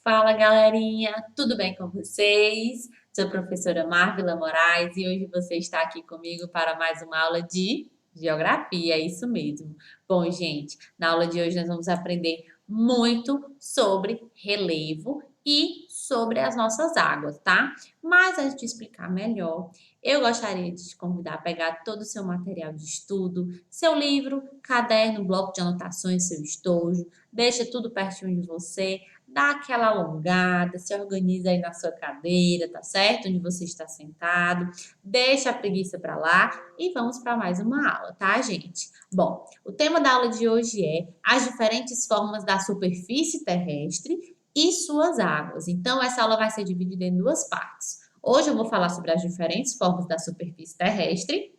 Fala, galerinha! Tudo bem com vocês? Sou a professora Marvila Moraes e hoje você está aqui comigo para mais uma aula de Geografia, é isso mesmo. Bom, gente, na aula de hoje nós vamos aprender muito sobre relevo e sobre as nossas águas, tá? Mas antes de explicar melhor, eu gostaria de te convidar a pegar todo o seu material de estudo, seu livro, caderno, bloco de anotações, seu estojo, deixa tudo pertinho de você. Dá aquela alongada, se organiza aí na sua cadeira, tá certo? Onde você está sentado. Deixa a preguiça para lá e vamos para mais uma aula, tá, gente? Bom, o tema da aula de hoje é as diferentes formas da superfície terrestre e suas águas. Então, essa aula vai ser dividida em duas partes. Hoje eu vou falar sobre as diferentes formas da superfície terrestre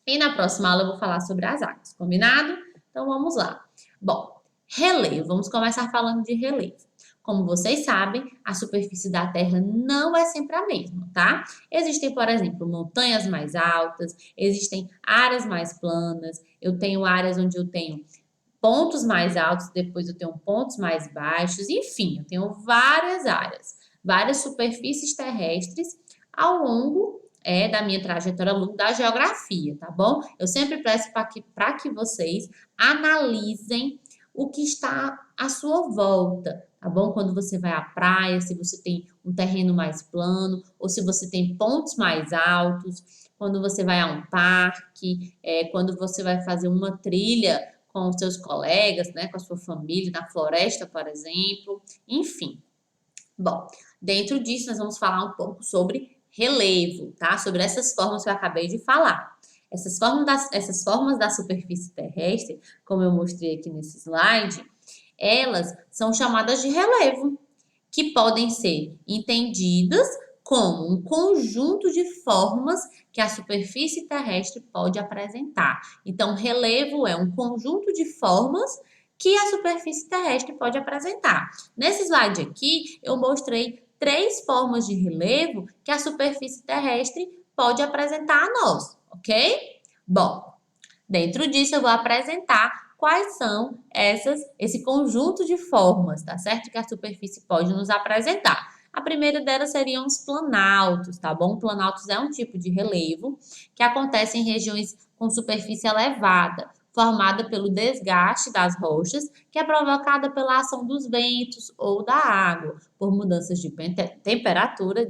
e na próxima aula eu vou falar sobre as águas, combinado? Então, vamos lá. Bom, relevo. Vamos começar falando de relevo. Como vocês sabem, a superfície da Terra não é sempre a mesma, tá? Existem, por exemplo, montanhas mais altas, existem áreas mais planas, eu tenho áreas onde eu tenho pontos mais altos, depois eu tenho pontos mais baixos, enfim, eu tenho várias áreas, várias superfícies terrestres ao longo da minha trajetória ao longo da geografia, tá bom? Eu sempre peço para que vocês analisem o que está à sua volta, tá bom? Quando você vai à praia, se você tem um terreno mais plano, ou se você tem pontos mais altos, quando você vai a um parque, quando você vai fazer uma trilha com os seus colegas, né, com a sua família, na floresta, por exemplo, enfim. Bom, dentro disso nós vamos falar um pouco sobre relevo, tá? Sobre essas formas que eu acabei de falar. Essas formas da superfície terrestre, como eu mostrei aqui nesse slide, elas são chamadas de relevo, que podem ser entendidas como um conjunto de formas que a superfície terrestre pode apresentar. Então, relevo é um conjunto de formas que a superfície terrestre pode apresentar. Nesse slide aqui, eu mostrei 3 formas de relevo que a superfície terrestre pode apresentar a nós, ok? Bom, dentro disso, eu vou apresentar quais são esse conjunto de formas, tá certo? Que a superfície pode nos apresentar. A primeira delas seriam os planaltos, tá bom? Planaltos é um tipo de relevo que acontece em regiões com superfície elevada, formada pelo desgaste das rochas, que é provocada pela ação dos ventos ou da água, por mudanças de temperatura,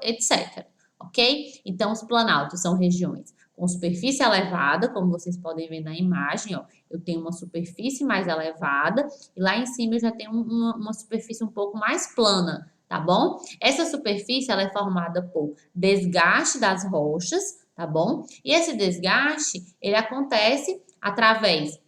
etc. Ok? Então, os planaltos são regiões com superfície elevada, como vocês podem ver na imagem, ó, eu tenho uma superfície mais elevada e lá em cima eu já tenho uma superfície um pouco mais plana, tá bom? Essa superfície ela é formada por desgaste das rochas, tá bom? E esse desgaste ele acontece através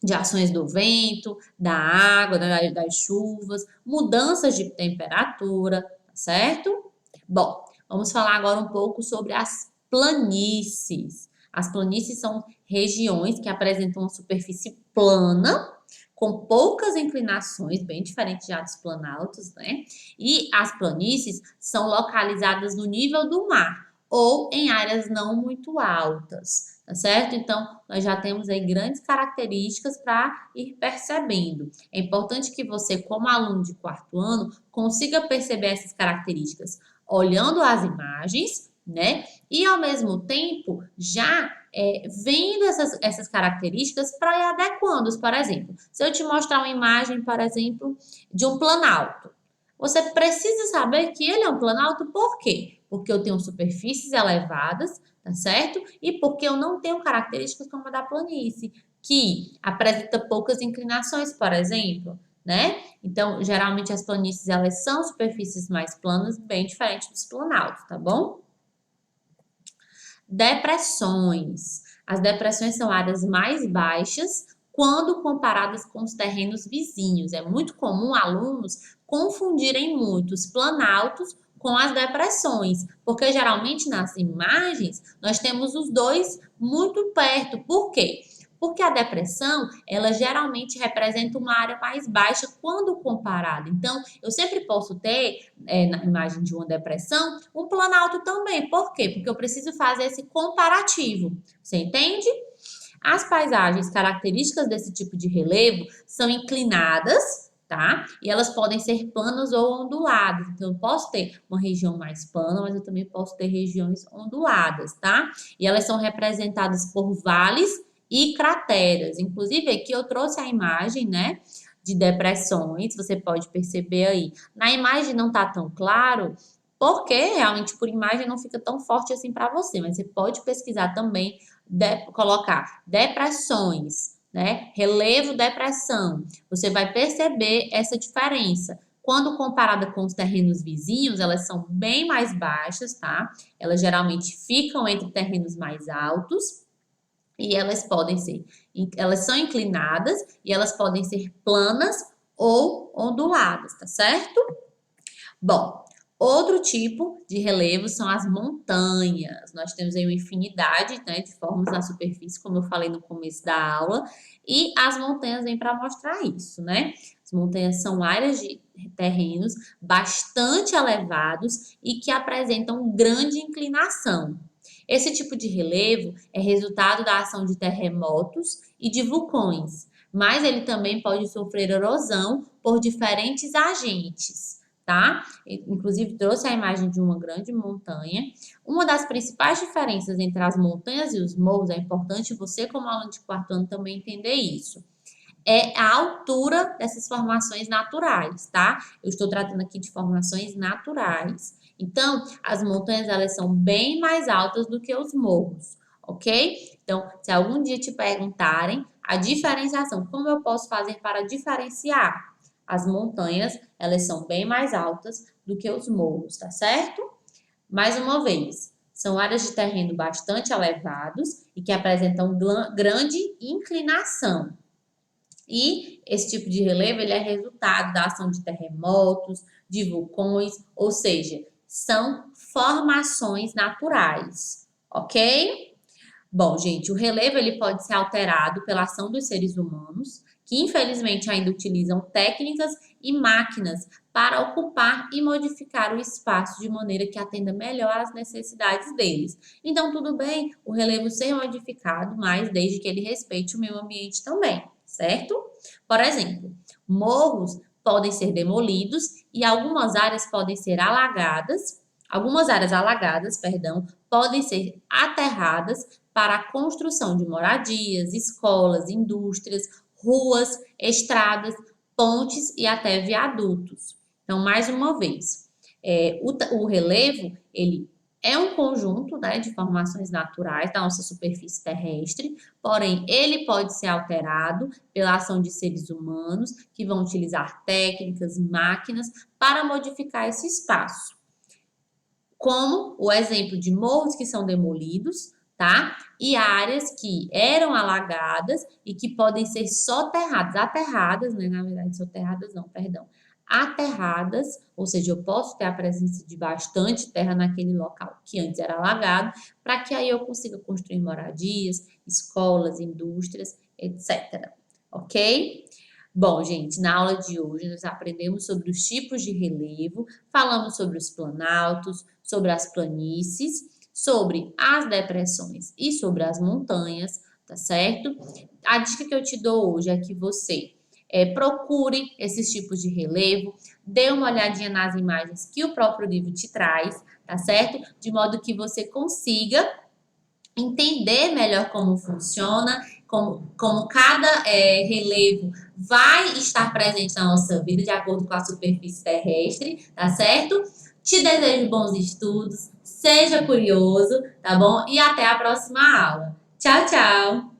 de ações do vento, da água, das chuvas, mudanças de temperatura, tá certo? Bom, vamos falar agora um pouco sobre as planícies. As planícies são regiões que apresentam uma superfície plana, com poucas inclinações, bem diferente já dos planaltos, né? E as planícies são localizadas no nível do mar ou em áreas não muito altas, tá certo? Então, nós já temos aí grandes características para ir percebendo. É importante que você, como aluno de 4º ano, consiga perceber essas características olhando as imagens, né? E ao mesmo tempo já vendo essas características para ir adequando-os. Por exemplo, se eu te mostrar uma imagem, por exemplo, de um planalto, você precisa saber que ele é um planalto, por quê? Porque eu tenho superfícies elevadas, tá certo? E porque eu não tenho características como a da planície, que apresenta poucas inclinações, por exemplo, né? Então, geralmente as planícies elas são superfícies mais planas, bem diferente dos planaltos, tá bom? Depressões. As depressões são áreas mais baixas quando comparadas com os terrenos vizinhos. É muito comum alunos confundirem muito os planaltos com as depressões, porque geralmente nas imagens nós temos os dois muito perto. Por quê? Porque a depressão, ela geralmente representa uma área mais baixa quando comparada. Então, eu sempre posso ter, na imagem de uma depressão, um planalto também. Por quê? Porque eu preciso fazer esse comparativo. Você entende? As paisagens características desse tipo de relevo são inclinadas, tá? E elas podem ser planas ou onduladas. Então, eu posso ter uma região mais plana, mas eu também posso ter regiões onduladas, tá? E elas são representadas por vales e crateras. Inclusive, aqui eu trouxe a imagem, né, de depressões, você pode perceber aí. Na imagem não tá tão claro, porque realmente por imagem não fica tão forte assim para você, mas você pode pesquisar também, colocar depressões, né? Relevo, depressão. Você vai perceber essa diferença. Quando comparada com os terrenos vizinhos, elas são bem mais baixas, tá? Elas geralmente ficam entre terrenos mais altos e elas são inclinadas e elas podem ser planas ou onduladas, tá certo? Bom, outro tipo de relevo são as montanhas. Nós temos aí uma infinidade, né, de formas na superfície, como eu falei no começo da aula, e as montanhas vêm para mostrar isso, né? As montanhas são áreas de terrenos bastante elevados e que apresentam grande inclinação. Esse tipo de relevo é resultado da ação de terremotos e de vulcões, mas ele também pode sofrer erosão por diferentes agentes, tá? Inclusive trouxe a imagem de uma grande montanha. Uma das principais diferenças entre as montanhas e os morros, é importante você como aluno de quarto ano também entender isso, é a altura dessas formações naturais, tá? Eu estou tratando aqui de formações naturais. Então, as montanhas, elas são bem mais altas do que os morros, ok? Então, se algum dia te perguntarem a diferenciação, como eu posso fazer para diferenciar? As montanhas, elas são bem mais altas do que os morros, tá certo? Mais uma vez, são áreas de terreno bastante elevados e que apresentam grande inclinação. E esse tipo de relevo ele é resultado da ação de terremotos, de vulcões, ou seja, são formações naturais, ok? Bom, gente, o relevo ele pode ser alterado pela ação dos seres humanos, que infelizmente ainda utilizam técnicas e máquinas para ocupar e modificar o espaço de maneira que atenda melhor às necessidades deles. Então, tudo bem o relevo ser modificado, mas desde que ele respeite o meio ambiente também, certo? Por exemplo, morros podem ser demolidos e algumas áreas podem ser alagadas, podem ser aterradas para a construção de moradias, escolas, indústrias, ruas, estradas, pontes e até viadutos. Então, mais uma vez, o relevo, ele é um conjunto, né, de formações naturais da nossa superfície terrestre, porém, ele pode ser alterado pela ação de seres humanos que vão utilizar técnicas, máquinas para modificar esse espaço. Como o exemplo de morros que são demolidos, tá? E áreas que eram alagadas e que podem ser soterradas, aterradas, né? Na verdade, soterradas não, perdão. Aterradas, ou seja, eu posso ter a presença de bastante terra naquele local que antes era alagado, para que aí eu consiga construir moradias, escolas, indústrias, etc. Ok? Bom, gente, na aula de hoje nós aprendemos sobre os tipos de relevo, falamos sobre os planaltos, sobre as planícies, sobre as depressões e sobre as montanhas, tá certo? A dica que eu te dou hoje é que você procure esses tipos de relevo, dê uma olhadinha nas imagens que o próprio livro te traz, tá certo? De modo que você consiga entender melhor como funciona, como cada relevo vai estar presente na nossa vida de acordo com a superfície terrestre, tá certo? Te desejo bons estudos, seja curioso, tá bom? E até a próxima aula. Tchau, tchau!